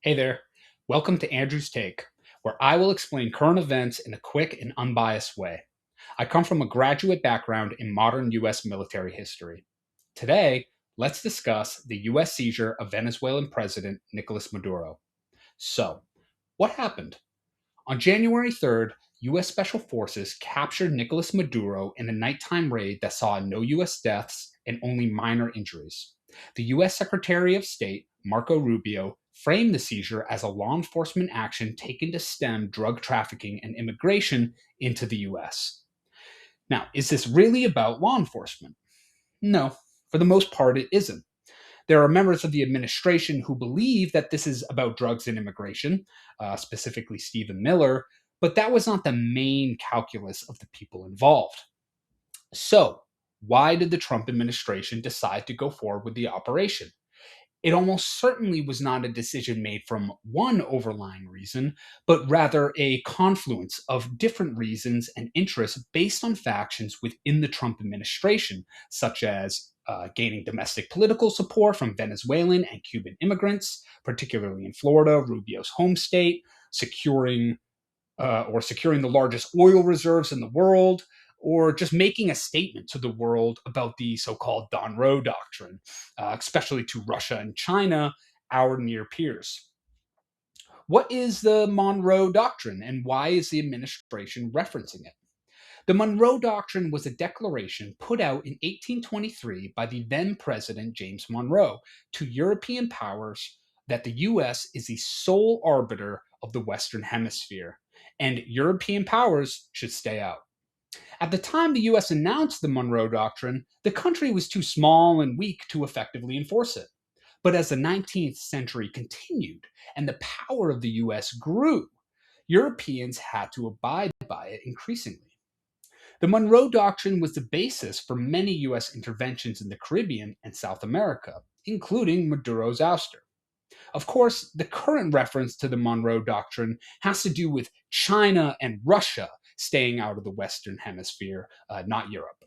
Hey there. Welcome to Andrew's Take, where I will explain current events in a quick and unbiased way. I come from a graduate background in modern U.S. military history. Today, let's discuss the U.S. seizure of Venezuelan President Nicholas Maduro. So, what happened? On January 3rd, U.S. Special Forces captured Nicholas Maduro in a nighttime raid that saw no U.S. deaths and only minor injuries. The U.S. Secretary of State, Marco Rubio, framed the seizure as a law enforcement action taken to stem drug trafficking and immigration into the U.S. Now, is this really about law enforcement? No, for the most part, it isn't. There are members of the administration who believe that this is about drugs and immigration, specifically Stephen Miller, but that was not the main calculus of the people involved. So, why did the Trump administration decide to go forward with the operation? It almost certainly was not a decision made from one overlying reason, but rather a confluence of different reasons and interests based on factions within the Trump administration, such as gaining domestic political support from Venezuelan and Cuban immigrants, particularly in Florida, Rubio's home state, securing the largest oil reserves in the world, or just making a statement to the world about the so-called Don Roe doctrine, especially to Russia and China, our near peers. What is the Monroe Doctrine and why is the administration referencing it? The Monroe Doctrine was a declaration put out in 1823 by the then President James Monroe to European powers that the US is the sole arbiter of the Western Hemisphere, and European powers should stay out. At the time the US announced the Monroe Doctrine, the country was too small and weak to effectively enforce it. But as the 19th century continued and the power of the US grew, Europeans had to abide by it increasingly. The Monroe Doctrine was the basis for many U.S. interventions in the Caribbean and South America, including Maduro's ouster. Of course, the current reference to the Monroe Doctrine has to do with China and Russia staying out of the Western Hemisphere, not Europe.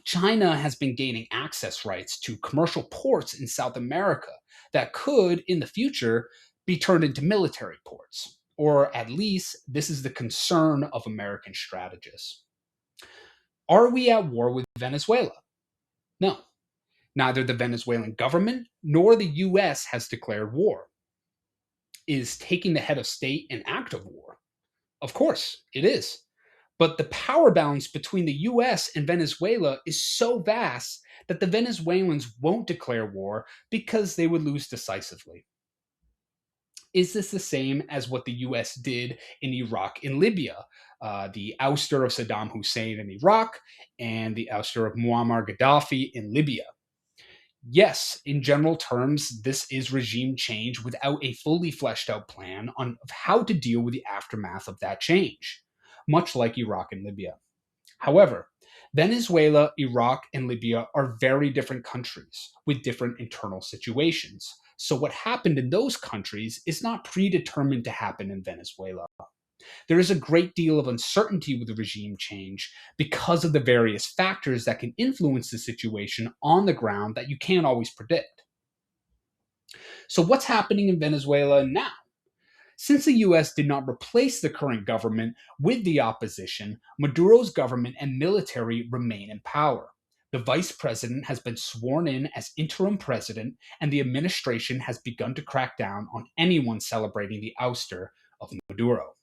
China has been gaining access rights to commercial ports in South America that could, in the future, be turned into military ports. Or at least, this is the concern of American strategists. Are we at war with Venezuela? No. Neither the Venezuelan government nor the US has declared war. Is taking the head of state an act of war? Of course, it is. But the power balance between the US and Venezuela is so vast that the Venezuelans won't declare war because they would lose decisively. Is this the same as what the US did in Iraq and Libya? The ouster of Saddam Hussein in Iraq and the ouster of Muammar Gaddafi in Libya. Yes, in general terms, this is regime change without a fully fleshed out plan on how to deal with the aftermath of that change, much like Iraq and Libya. However, Venezuela, Iraq, and Libya are very different countries with different internal situations. So, what happened in those countries is not predetermined to happen in Venezuela. There is a great deal of uncertainty with the regime change because of the various factors that can influence the situation on the ground that you can't always predict. So, what's happening in Venezuela now? Since the US did not replace the current government with the opposition, Maduro's government and military remain in power. The vice president has been sworn in as interim president, and the administration has begun to crack down on anyone celebrating the ouster of Maduro.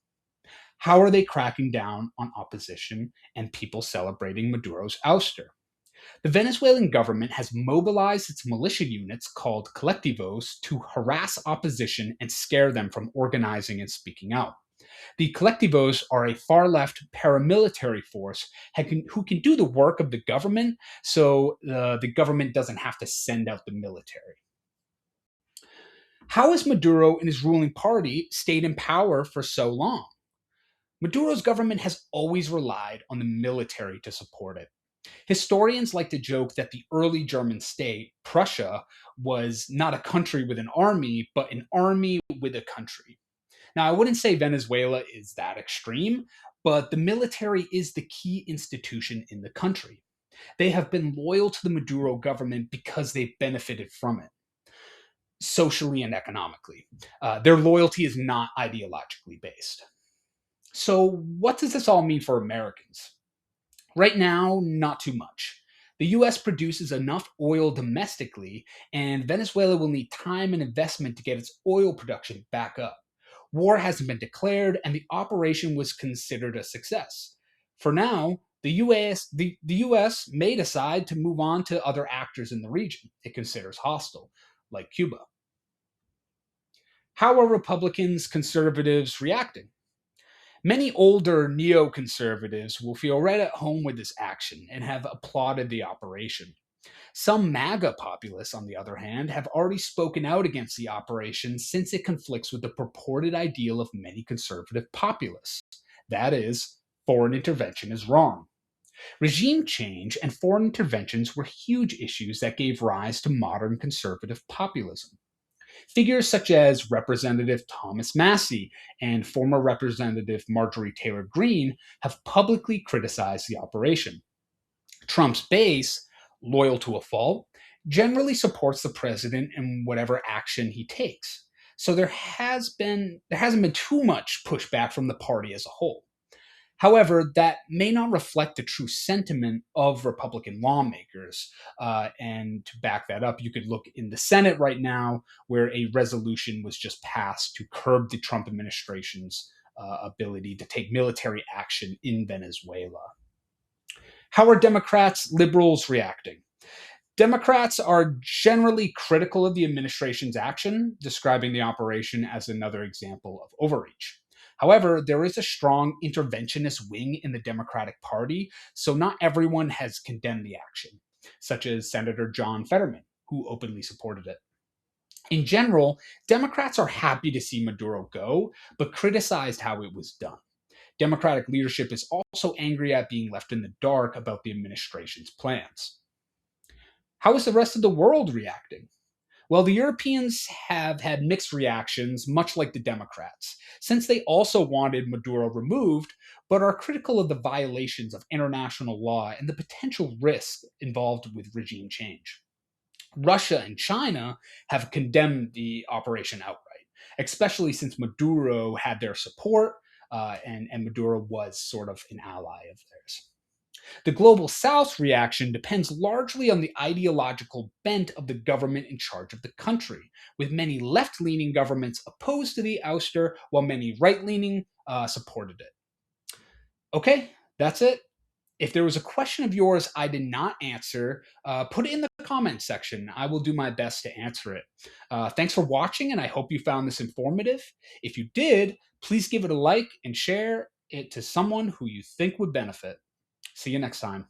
How are they cracking down on opposition and people celebrating Maduro's ouster? The Venezuelan government has mobilized its militia units called colectivos to harass opposition and scare them from organizing and speaking out. The colectivos are a far left paramilitary force who can do the work of the government, so the government doesn't have to send out the military. How has Maduro and his ruling party stayed in power for so long? Maduro's government has always relied on the military to support it. Historians like to joke that the early German state, Prussia, was not a country with an army, but an army with a country. Now, I wouldn't say Venezuela is that extreme, but the military is the key institution in the country. They have been loyal to the Maduro government because they've benefited from it. socially and economically. Their loyalty is not ideologically based. So, what does this all mean for Americans? Right now, not too much. The US produces enough oil domestically, and Venezuela will need time and investment to get its oil production back up. War hasn't been declared, and the operation was considered a success. For now, the US may decide to move on to other actors in the region it considers hostile, like Cuba. How are Republicans, conservatives reacting? Many older neoconservatives will feel right at home with this action and have applauded the operation. Some MAGA populists, on the other hand, have already spoken out against the operation since it conflicts with the purported ideal of many conservative populists. That is, foreign intervention is wrong. Regime change and foreign interventions were huge issues that gave rise to modern conservative populism. Figures such as Representative Thomas Massey and former Representative Marjorie Taylor Greene have publicly criticized the operation. Trump's base, loyal to a fault, generally supports the president in whatever action he takes. So there hasn't been too much pushback from the party as a whole. However, that may not reflect the true sentiment of Republican lawmakers. And to back that up, you could look in the Senate right now, where a resolution was just passed to curb the Trump administration's ability to take military action in Venezuela. How are Democrats, liberals reacting? Democrats are generally critical of the administration's action, describing the operation as another example of overreach. However, there is a strong interventionist wing in the Democratic Party, so not everyone has condemned the action, such as Senator John Fetterman, who openly supported it. In general, Democrats are happy to see Maduro go, but criticized how it was done. Democratic leadership is also angry at being left in the dark about the administration's plans. How is the rest of the world reacting? Well, the Europeans have had mixed reactions, much like the Democrats, since they also wanted Maduro removed, but are critical of the violations of international law and the potential risk involved with regime change. Russia and China have condemned the operation outright, especially since Maduro had their support, and Maduro was sort of an ally of theirs. The global South's reaction depends largely on the ideological bent of the government in charge of the country, with many left leaning governments opposed to the ouster, while many right leaning supported it. Okay, that's it. If there was a question of yours I did not answer, put it in the comments section. I will do my best to answer it. Thanks for watching, and I hope you found this informative. If you did, please give it a like and share it to someone who you think would benefit. See you next time.